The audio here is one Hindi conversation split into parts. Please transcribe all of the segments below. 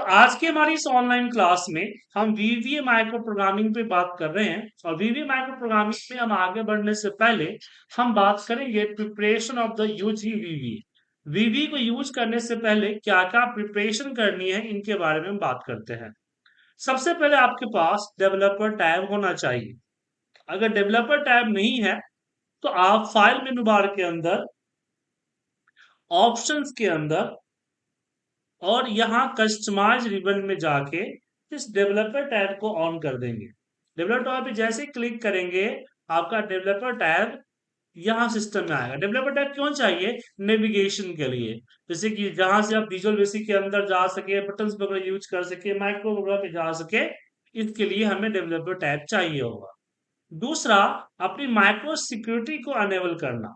तो आज की हमारी इस ऑनलाइन क्लास में हम वीवीए माइक्रो प्रोग्रामिंग पे बात कर रहे हैं और वीवीए माइक्रो प्रोग्रामिंग में हम आगे बढ़ने से पहले हम बात करेंगे preparation of the UG VBA. VBA को यूज करने से पहले क्या क्या प्रिपरेशन करनी है इनके बारे में हम बात करते हैं। सबसे पहले आपके पास डेवलपर टैब होना चाहिए। अगर डेवलपर टैब नहीं है तो आप फाइल मेनू बार के अंदर ऑप्शंस के अंदर और यहाँ कस्टमाइज रिबन में जाके इस डेवलपर टैब को ऑन कर देंगे। डेवलपर टैब पे जैसे क्लिक करेंगे आपका डेवलपर टैब यहाँ सिस्टम में आएगा। डेवलपर टैब क्यों चाहिए? नेविगेशन के लिए, जैसे कि जहां से आप विजुअल बेसिक के अंदर जा सके, बटन्स वगैरह यूज कर सके, माइक्रो वगैरह पे जा सके, इसके लिए हमें डेवलपर टैब चाहिए होगा। दूसरा, अपनी माइक्रो सिक्योरिटी को अनेबल करना।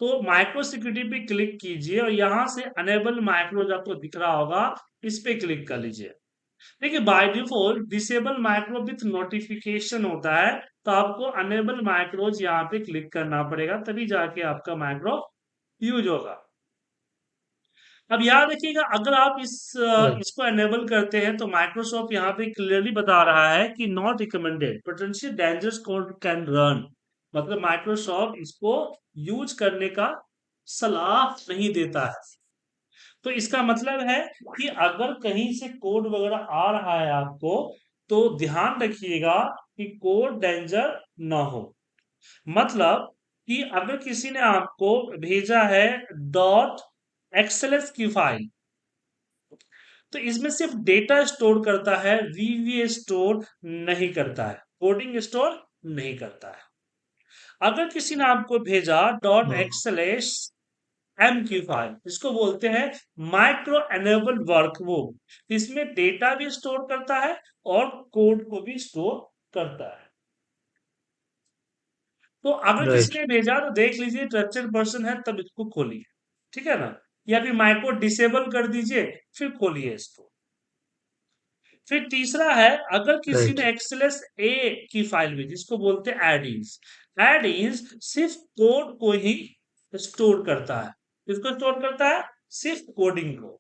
तो माइक्रो सिक्योरिटी पे क्लिक कीजिए और यहाँ से अनेबल माइक्रो जो आपको दिख रहा होगा इस पे क्लिक कर लीजिए। देखिए by default disable micro with notification होता है, तो आपको अनेबल माइक्रोज यहाँ पे क्लिक करना पड़ेगा, तभी जाके आपका माइक्रो यूज होगा। अब याद रखिएगा, अगर आप राइट। इसको एनेबल करते हैं तो माइक्रोसॉफ्ट यहाँ पे क्लियरली बता रहा है कि not recommended potential dangerous code can run. मतलब माइक्रोसॉफ्ट इसको यूज करने का सलाह नहीं देता है। तो इसका मतलब है कि अगर कहीं से कोड वगैरह आ रहा है आपको, तो ध्यान रखिएगा कि कोड डेंजर ना हो। मतलब कि अगर किसी ने आपको भेजा है डॉट एक्सएलएस की फाइल, तो इसमें सिर्फ डेटा स्टोर करता है, वीवीए स्टोर नहीं करता है, कोडिंग स्टोर नहीं करता है। अगर किसी ने आपको भेजा डॉट हाँ, एक्सएलएस एम की फाइल, इसको बोलते हैं माइक्रो एनेबल वर्कबुक, इसमें डेटा भी स्टोर करता है और कोड को भी स्टोर करता है। तो अगर किसी राइट। ने भेजा तो देख लीजिए ट्रस्टेड पर्सन है तब इसको खोलिए, ठीक है ना? या फिर माइक्रो डिसेबल कर दीजिए, फिर खोलिए इसको। फिर तीसरा है, अगर किसी राइट। ने एक्सएलएस ए की फाइल में, जिसको बोलते हैं एडिंस, एडिंस सिर्फ कोड को ही स्टोर करता है। किसको स्टोर करता है? सिर्फ कोडिंग को।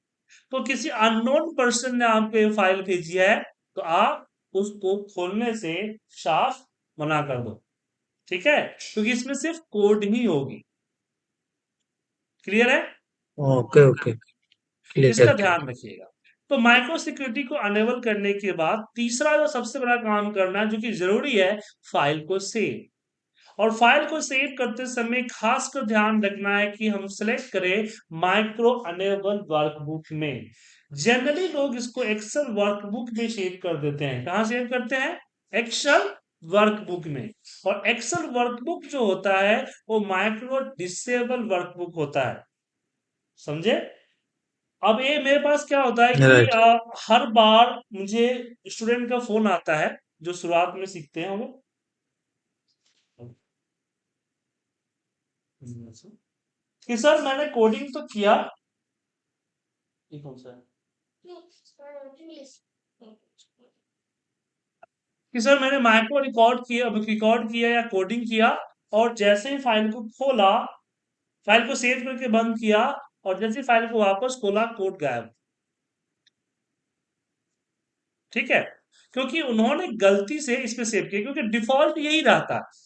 तो किसी अननोन पर्सन ने आपको ये फाइल भेजी है, तो आप उसको खोलने से साफ मना कर दो, ठीक है? क्योंकि इसमें सिर्फ कोड ही होगी। क्लियर है? Okay okay. इसका क्लियर क्लियर। ध्यान रखिएगा। तो माइक्रो सिक्योरिटी को अनेबल करने के बाद तीसरा जो सबसे बड़ा काम करना है जो कि जरूरी है, फाइल को सेव। और फाइल को सेव करते समय खास कर ध्यान रखना है कि हम सेलेक्ट करें माइक्रो अनेबल वर्कबुक में। जनरली लोग इसको एक्सेल वर्कबुक में सेव कर देते हैं। कहाँ सेव करते हैं? एक्सेल वर्कबुक में। और एक्सेल वर्कबुक जो होता है वो माइक्रो डिसेबल वर्कबुक होता है। समझे? अब ये मेरे पास क्या होता है कि राइट। हर बार मुझे स्टूडेंट का फोन आता है, जो शुरुआत में सीखते हैं वो, कि सर मैंने कोडिंग तो किया। ये कौन सा है? कि सर मैंने माइक्रो रिकॉर्ड किया या कोडिंग किया, और जैसे ही फाइल को खोला, फाइल को सेव करके बंद किया, और जैसे ही फाइल को वापस खोला कोड गायब। ठीक है? क्योंकि उन्होंने गलती से इस पे सेव किया, क्योंकि डिफॉल्ट यही रहता है।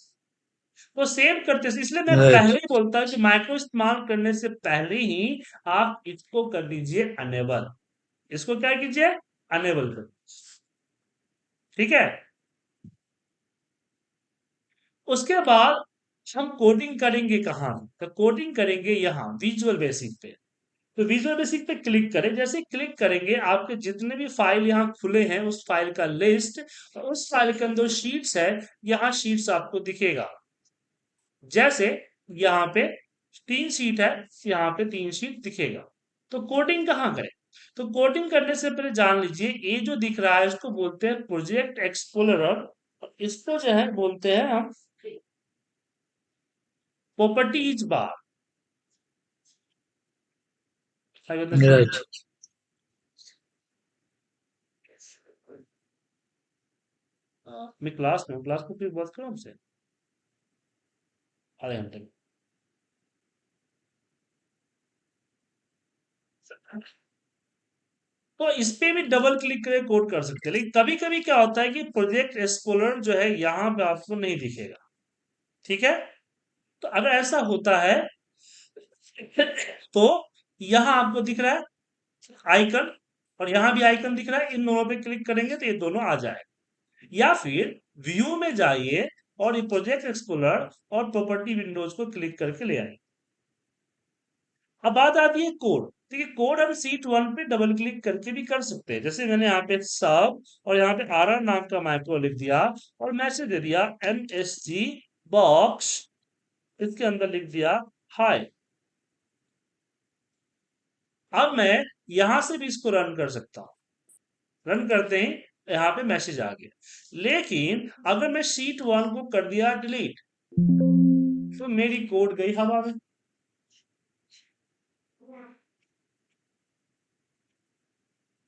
तो सेव करते से, इसलिए मैं पहले राइट। ही बोलता हूं कि माइक्रो इस्तेमाल करने से पहले ही आप इसको कर दीजिए अनेबल। इसको क्या कीजिए? अनेबल कर। ठीक है? उसके बाद हम कोडिंग करेंगे कहाँ? तो कोडिंग करेंगे यहाँ विजुअल बेसिक पे। तो विजुअल बेसिक पे क्लिक करें, जैसे क्लिक करेंगे आपके जितने भी फाइल यहाँ खुले हैं उस फाइल का लिस्ट, और उस फाइल के अंदर शीट्स है, यहाँ शीट्स आपको दिखेगा। जैसे यहाँ पे 3 शीट है, यहाँ पे 3 शीट दिखेगा। तो कोडिंग कहाँ करें? तो कोडिंग करने से पहले जान लीजिए, ये जो दिख रहा है इसको बोलते हैं प्रोजेक्ट एक्सप्लोरर, और इसको जो है बोलते हैं हम प्रॉपर्टीज बार। राइट। मैं क्लास में हूँ, क्लास में फिर बात करूँ हमसे आधे घंटे में। तो इस पे भी डबल क्लिक करके कोड कर सकते हैं, लेकिन कभी कभी क्या होता है कि प्रोजेक्ट एक्सप्लोरर जो है यहाँ पे आपको नहीं दिखेगा। ठीक है, तो अगर ऐसा होता है तो यहाँ आपको दिख रहा है आइकन, और यहाँ भी आइकन दिख रहा है, इन दोनों पे क्लिक करेंगे तो ये दोनों आ जाएगा। या फिर व्यू में जाइए और ये प्रोजेक्ट एक्सप्लोरर और प्रॉपर्टी विंडोज को क्लिक करके ले आइए। अब बात आती है कोड। देखिए कोड हम सीट वन पे डबल क्लिक करके भी कर सकते हैं, जैसे मैंने यहाँ पे सब और यहाँ पे आर नाम का माइक्रो लिख दिया और मैसेज दे दिया MSG बॉक्स, इसके अंदर लिख दिया हाय। अब मैं यहां से भी इसको रन कर सकता हूं, रन करते ही यहाँ पे मैसेज आ गया। लेकिन अगर मैं शीट वन को कर दिया डिलीट तो मेरी कोड गई हवा में।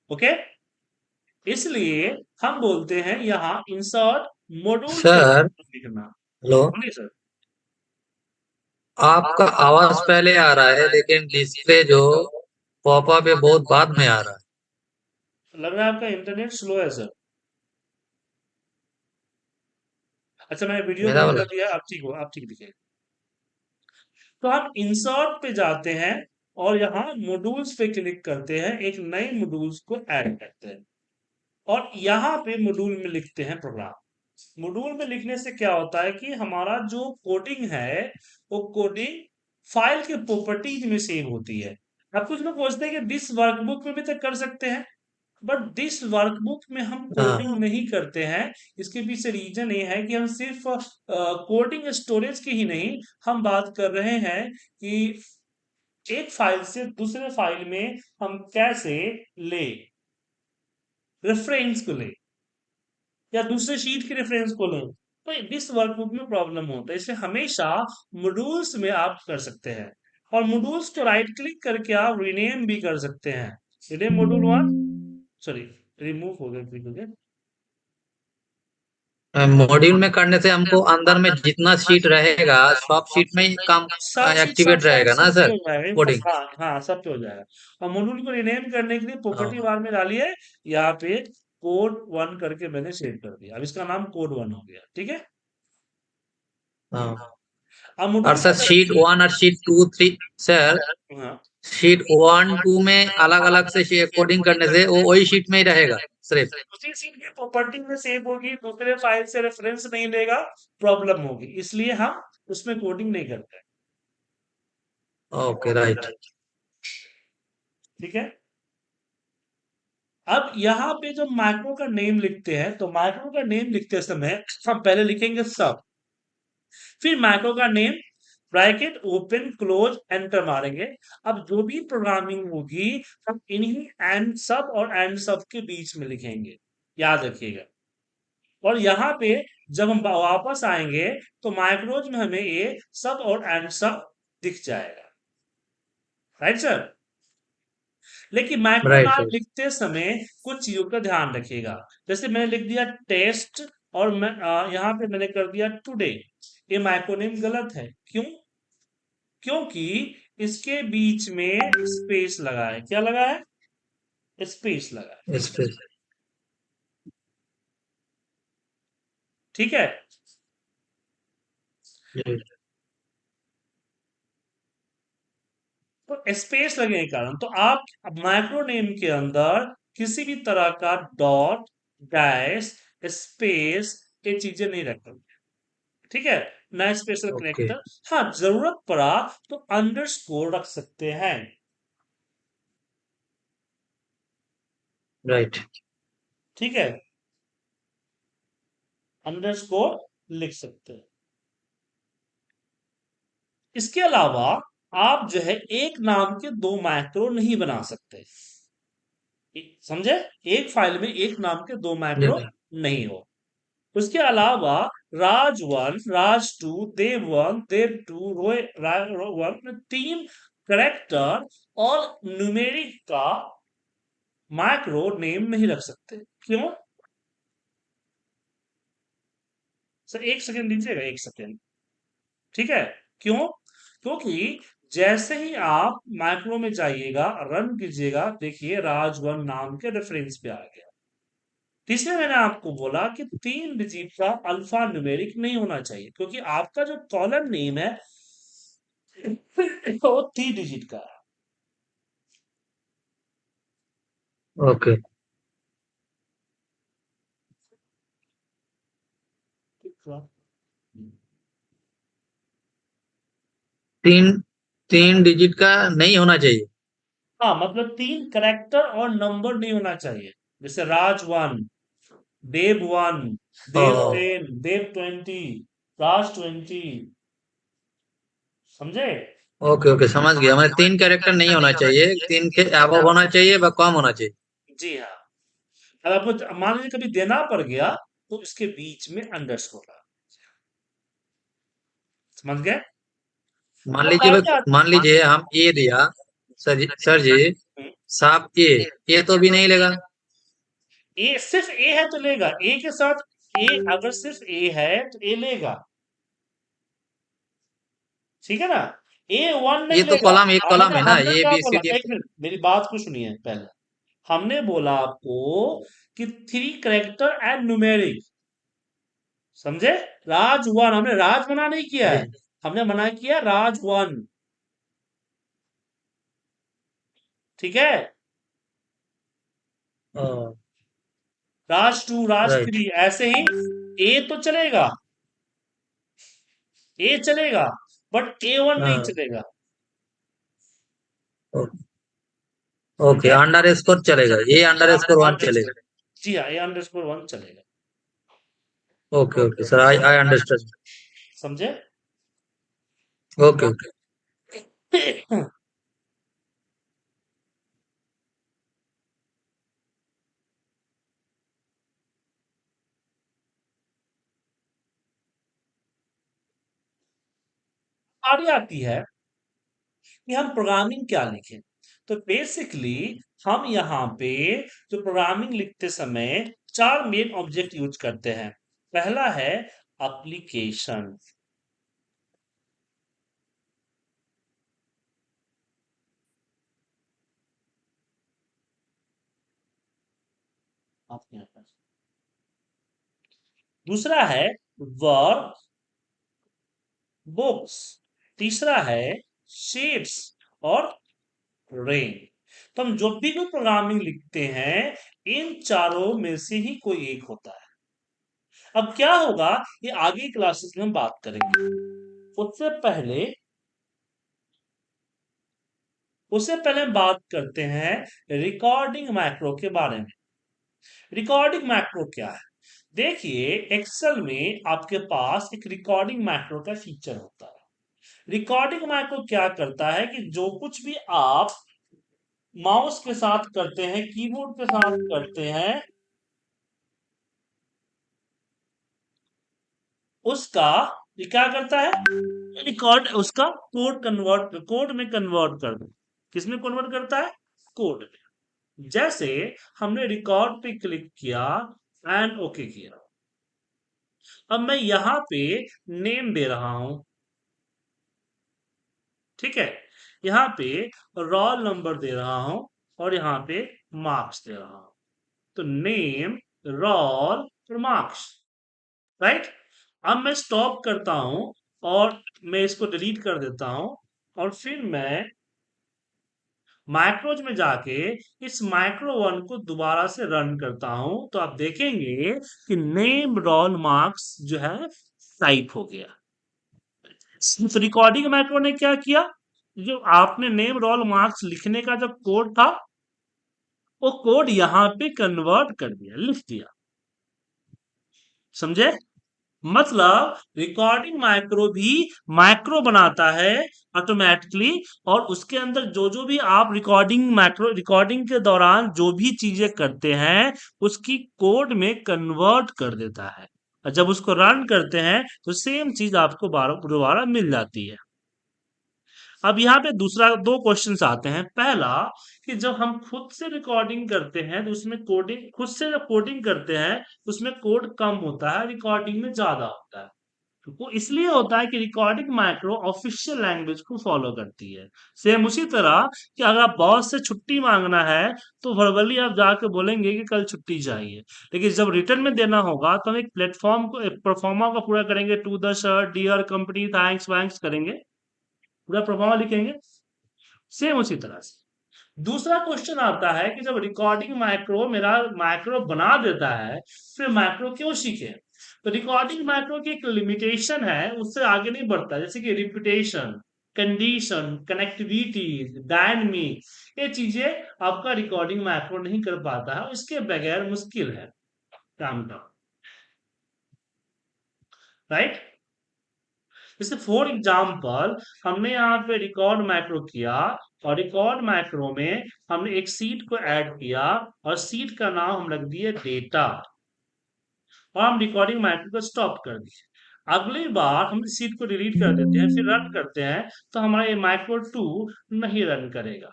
ओके, इसलिए हम बोलते हैं यहाँ इंसर्ट मॉड्यूल से सर। लिखना। हेलो। बोलिए सर। आपका आवाज पहले आ रहा है लेकिन डिस्प्ले जो पॉपअप है बहुत बाद में आ रहा है। लग रहा है आपका इंटरनेट स्लो है सर। अच्छा मैंने वीडियो मेरा बंद वाला। कर दिया, आप ठीक हो, आप ठीक दिखे। तो हम इंसर्ट पे जाते हैं और यहाँ मॉड्यूल्स पे क्लिक करते हैं, एक नए मॉड्यूल्स को ऐड करते हैं और यहाँ पे मॉड्यूल में लिखते हैं प्रोग्राम। मॉड्यूल में लिखने से क्या होता है कि हमारा जो कोडिंग है वो कोडिंग फाइल के प्रॉपर्टीज में सेव होती है। अब कुछ लोग सोचते हैं कि दिस वर्कबुक में भी तो कर सकते हैं, बट दिस वर्कबुक में हम हाँ। कोडिंग नहीं करते हैं। इसके पीछे रीजन ये है कि हम सिर्फ कोडिंग स्टोरेज की ही नहीं, हम बात कर रहे हैं कि एक फाइल से दूसरे फाइल में हम कैसे ले रेफरेंस को ले या दूसरे शीट के रेफरेंस को लें, तो दिस वर्कबुक में प्रॉब्लम होता है। इसलिए हमेशा मॉड्यूल्स में आप कर सकते हैं और मॉड्यूल्स को राइट क्लिक करके आप रीनेम भी कर सकते हैं। Rename module one, sorry remove हो गया क्लिक हो गया। मॉड्यूल में करने से हमको अंदर में जितना शीट रहेगा सब शीट में ही काम सब शीट सब एक्टिवेट सब रहेगा सब ना पे सर। हो जाएगा कोडिंग। हाँ हाँ सब पे हो जाएगा। और मॉड्यूल को रिनेम करने के लिए प्रॉपर्टी हाँ। बार में डालिए, यहाँ पे कोड वन करके मैंने सेव कर दिया, अब इसका नाम कोड वन हो गया। ठीक है, हाँ। अब और मॉड्यूल सर शीट वन और शीट टू थ्री। सर हाँ शीट वन टू में अलग अलग से कोडिंग करने से वो वही शीट में ही रहेगा सिर्फ। उसी सीट की प्रॉपर्टी में सेव होगी, दूसरे फाइल से रेफरेंस नहीं लेगा, प्रॉब्लम होगी, इसलिए हम उसमें कोडिंग नहीं करते। Okay right. ठीक है, अब यहाँ पे जब मैक्रो का नेम लिखते हैं तो मैक्रो का नेम लिखते समय हम पहले लिखेंगे सब, फिर मैक्रो का name bracket open close enter मारेंगे। अब जो भी प्रोग्रामिंग होगी हम इन्हीं एंड सब और एंड सब के बीच में लिखेंगे, याद रखिएगा। और यहाँ पे जब हम वापस आएंगे तो माइक्रोज में हमें ये सब और एंड सब दिख जाएगा। राइट सर, लेकिन माइक्रो राइट नाम राइट। लिखते समय कुछ चीजों का ध्यान रखिएगा। जैसे मैंने लिख दिया टेस्ट और मैं यहाँ पे मैंने कर दिया टुडे, ये माइक्रोनेम गलत है। क्यों? क्योंकि इसके बीच में स्पेस लगा है। क्या लगा है? स्पेस लगा है। इस पे। ठीक है, जी। तो स्पेस लगने के कारण तो आप माइक्रो नेम के अंदर किसी भी तरह का डॉट डैश स्पेस ये चीजें नहीं रखेंगे। ठीक है, ना स्पेशल ओके कनेक्टर। हाँ जरूरत पड़ा तो अंडरस्कोर रख सकते हैं। राइट। ठीक है, अंडरस्कोर लिख सकते हैं। इसके अलावा आप जो है एक नाम के दो मैक्रो नहीं बना सकते। समझे, एक फाइल में एक नाम के दो जी मैक्रो जी। नहीं हो। उसके अलावा Raj one Raj two Dev one Dev two row one तीन करेक्टर और न्यूमेरिक का मैक्रो नेम नहीं रख सकते। क्यों? सर एक सेकंड दीजिएगा, एक सेकंड। ठीक है, क्यों? क्योंकि जैसे ही आप माइक्रो में जाइएगा, रन कीजिएगा, देखिए राज 1 नाम के रेफरेंस पे आ गया। तीसरे मैंने आपको बोला कि 3 डिजिट का अल्फा न्यूमेरिक नहीं होना चाहिए, क्योंकि आपका जो कॉलम नेम है वो 3 डिजिट का है। ओके। ठीक है? तीन तीन डिजिट का नहीं होना चाहिए। हाँ, मतलब 3 करेक्टर और नंबर नहीं होना चाहिए। जैसे राज 1, देव 1, ओ, देव 10, देव 20, राज 20। समझे? ओके ओके, समझ गया मैं। 3 कैरेक्टर नहीं होना चाहिए, 3 के अबव होना चाहिए व कम होना चाहिए। जी हाँ। अब आपको मान लीजिए कभी देना पड़ गया, तो इसके बीच में अंडरस्कोर लगा। समझ गए? अब आगे मान आते लीजिए हम ए दिया, सर जी हैं। साहब ए तो भी नहीं लेगा। ए सिर्फ ए है तो लेगा, ए के साथ ए, अगर सिर्फ ए है तो ए लेगा। ठीक है ना? ए 1 नहीं ये तो लेगा। कॉलम, एक हमने कॉलम है ना, हमने ए क्या बी सी बोला, डी। एक मिनट मेरी बात को सुनिए पहले। हमने बोला आपको कि 3 करेक्टर एंड न्यूमेरिक। समझे? राज 1 हमने राज मना नहीं किया जी। है, हमने मना किया राज 1। ठीक है? ओ, राज 2, राज राइट। थ्री ऐसे ही। ए तो चलेगा, ए चलेगा, बट ए 1 नहीं हाँ, चलेगा। ओ- ओके, समझे? अंडर स्कोर चलेगा, ये अंडर स्कोर वन चलेगा। जी हाँ, ए_1 चलेगा। Okay okay sir, I I understand. समझे? Okay okay. बारी आती है कि हम प्रोग्रामिंग क्या लिखें। तो बेसिकली हम यहाँ पे जो प्रोग्रामिंग लिखते समय 4 मेन ऑब्जेक्ट यूज करते हैं। पहला है एप्लीकेशन। आपके यहाँ पर दूसरा है वर्ब, बुक्स। तीसरा है शेप्स और रेन। तो हम जब भी कोई प्रोग्रामिंग लिखते हैं, इन चारों में से ही कोई एक होता है। अब क्या होगा, ये आगे क्लासेस में हम बात करेंगे। उससे पहले उससे पहले हम बात करते हैं रिकॉर्डिंग मैक्रो के बारे में। रिकॉर्डिंग मैक्रो क्या है? देखिए, एक्सेल में आपके पास एक रिकॉर्डिंग मैक्रो का फीचर होता है। रिकॉर्डिंग मैक्रो क्या करता है कि जो कुछ भी आप माउस के साथ करते हैं, कीबोर्ड के साथ करते हैं, उसका ये क्या करता है, रिकॉर्ड उसका कोड में कन्वर्ट कर दो। किसमें कन्वर्ट करता है? कोड में। जैसे हमने रिकॉर्ड पे क्लिक किया एंड ओके किया। अब मैं यहां पे नेम दे रहा हूं। ठीक है? यहाँ पे रोल नंबर दे रहा हूं और यहाँ पे मार्क्स दे रहा हूं। तो नेम, रोल और मार्क्स। राइट? अब मैं स्टॉप करता हूं और मैं इसको डिलीट कर देता हूं, और फिर मैं माइक्रोज में जाके इस माइक्रो 1 को दोबारा से रन करता हूं, तो आप देखेंगे कि नेम रोल मार्क्स जो है टाइप हो गया। तो रिकॉर्डिंग माइक्रो ने क्या किया, जो आपने नेम रोल मार्क्स लिखने का जो कोड था, वो कोड यहां पे कन्वर्ट कर दिया, लिख दिया। समझे? मतलब रिकॉर्डिंग माइक्रो भी माइक्रो बनाता है ऑटोमेटिकली, और उसके अंदर जो जो भी आप रिकॉर्डिंग के दौरान जो भी चीजें करते हैं, उसकी कोड में कन्वर्ट कर देता है। और जब उसको रन करते हैं तो सेम चीज आपको दोबारा मिल जाती है। अब यहाँ पे दूसरा दो क्वेश्चंस आते हैं। पहला, कि जब हम खुद से रिकॉर्डिंग करते हैं तो उसमें खुद से जब कोडिंग करते हैं, उसमें कोड कम होता है, रिकॉर्डिंग में ज्यादा होता है। वो इसलिए होता है कि रिकॉर्डिंग माइक्रो ऑफिशियल लैंग्वेज को फॉलो करती है। सेम उसी तरह कि अगर आप बॉस से छुट्टी मांगना है तो वर्बली आप जाके बोलेंगे कि कल छुट्टी चाहिए, लेकिन जब रिटर्न में देना होगा तो हम एक प्लेटफॉर्म को एक परफॉर्मा का पूरा करेंगे, to the sir dear company thanks वैंक्स करेंगे, पूरा परफॉर्मा लिखेंगे। सेम उसी तरह से दूसरा क्वेश्चन आता है कि जब रिकॉर्डिंग माइक्रो मेरा माइक्रो बना देता है, फिर माइक्रो क्यों सीखे? तो रिकॉर्डिंग माइक्रो की एक लिमिटेशन है, उससे आगे नहीं बढ़ता, जैसे कि रिपीटेशन, कंडीशन, कनेक्टिविटी, डायनमिक, ये चीजें आपका रिकॉर्डिंग माइक्रो नहीं कर पाता है, इसके बगैर मुश्किल है काम का, राइट? जैसे फॉर एग्जाम्पल हमने यहाँ पे रिकॉर्ड माइक्रो किया, और रिकॉर्ड माइक्रो में हमने एक सीट को ऐड किया, और सीट का नाम हम रख दिए डेटा, और हम रिकॉर्डिंग माइक्रो को स्टॉप कर दिए। अगली बार हम इस सीट को डिलीट कर देते हैं, फिर रन करते हैं, तो हमारा ये माइक्रो 2 नहीं रन करेगा,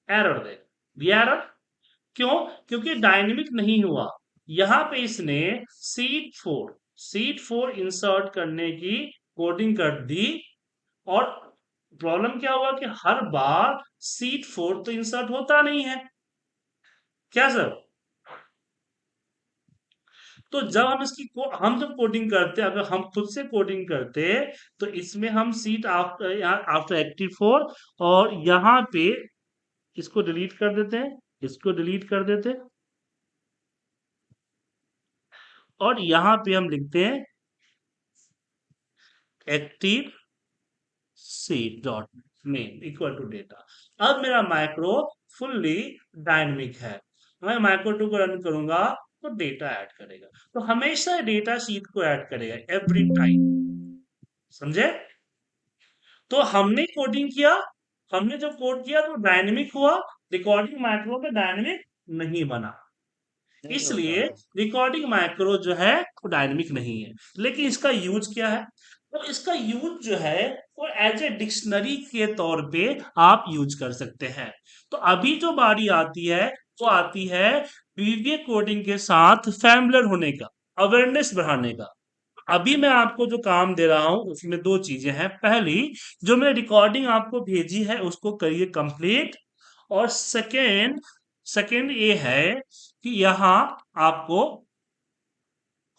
एरर देगा। ये एरर क्यों? क्योंकि डायनेमिक नहीं हुआ। यहाँ पे इसने सीट 4 इंसर्ट करने की कोडिंग कर दी, और प्रॉब्लम क्या हुआ कि हर बार सीट 4 तो इंसर्ट होता नहीं है, क्या सर? तो जब हम हम जब कोडिंग करते, अगर हम खुद से कोडिंग करते, तो इसमें हम सीट आफ्टर आफ्टर एक्टिव 4, और यहाँ पे इसको डिलीट कर देते हैं, इसको डिलीट कर देते हैं, और यहाँ पे हम लिखते हैं active sheet dot name equal to data. अब मेरा माइक्रो फुल्ली डायनेमिक है, मैं माइक्रो 2 को रन करूंगा तो डेटा ऐड करेगा, तो हमेशा डेटा शीट को ऐड करेगा एवरी टाइम, समझे? तो हमने कोडिंग किया, हमने जब कोड किया तो डायनेमिक हुआ, रिकॉर्डिंग माइक्रो में डायनेमिक नहीं बना, नहीं होता इसलिए है। रिकॉर्डिंग माइक्रो जो है वो डायनेमिक नहीं है। लेकिन इसका यूज क्या है? तो इसका यूज जो है वो एज ए डिक्शनरी के तौर पे आप यूज कर सकते हैं। तो अभी जो बारी आती है वो आती है वीवीए कोडिंग के साथ फैमिलियर होने का, अवेयरनेस बढ़ाने का। अभी मैं आपको जो काम दे रहा हूं उसमें दो चीजें हैं। पहली, जो मैं रिकॉर्डिंग आपको भेजी है उसको करिए कंप्लीट, और सेकेंड सेकेंड ये है कि यहाँ आपको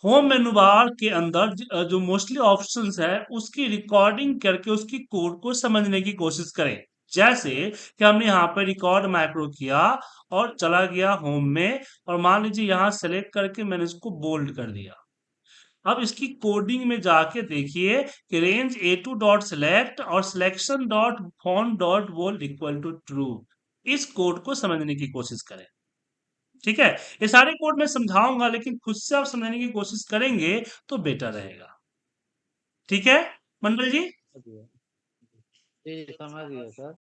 होम मेनू बार के अंदर जो मोस्टली ऑप्शंस है उसकी रिकॉर्डिंग करके उसकी कोड को समझने की कोशिश करें। जैसे कि हमने यहाँ पर रिकॉर्ड माइक्रो किया और चला गया होम में, और मान लीजिए यहाँ सेलेक्ट करके मैंने इसको बोल्ड कर दिया। अब इसकी कोडिंग में जाके देखिए कि रेंज A2 डॉट सिलेक्ट और selection dot font dot bold equal to true, इस कोड को समझने की कोशिश करें। ठीक है, ये सारे कोड मैं समझाऊंगा, लेकिन खुद से आप समझने की कोशिश करेंगे तो बेटर रहेगा। ठीक है मंडल जी? जी समझ गया सर।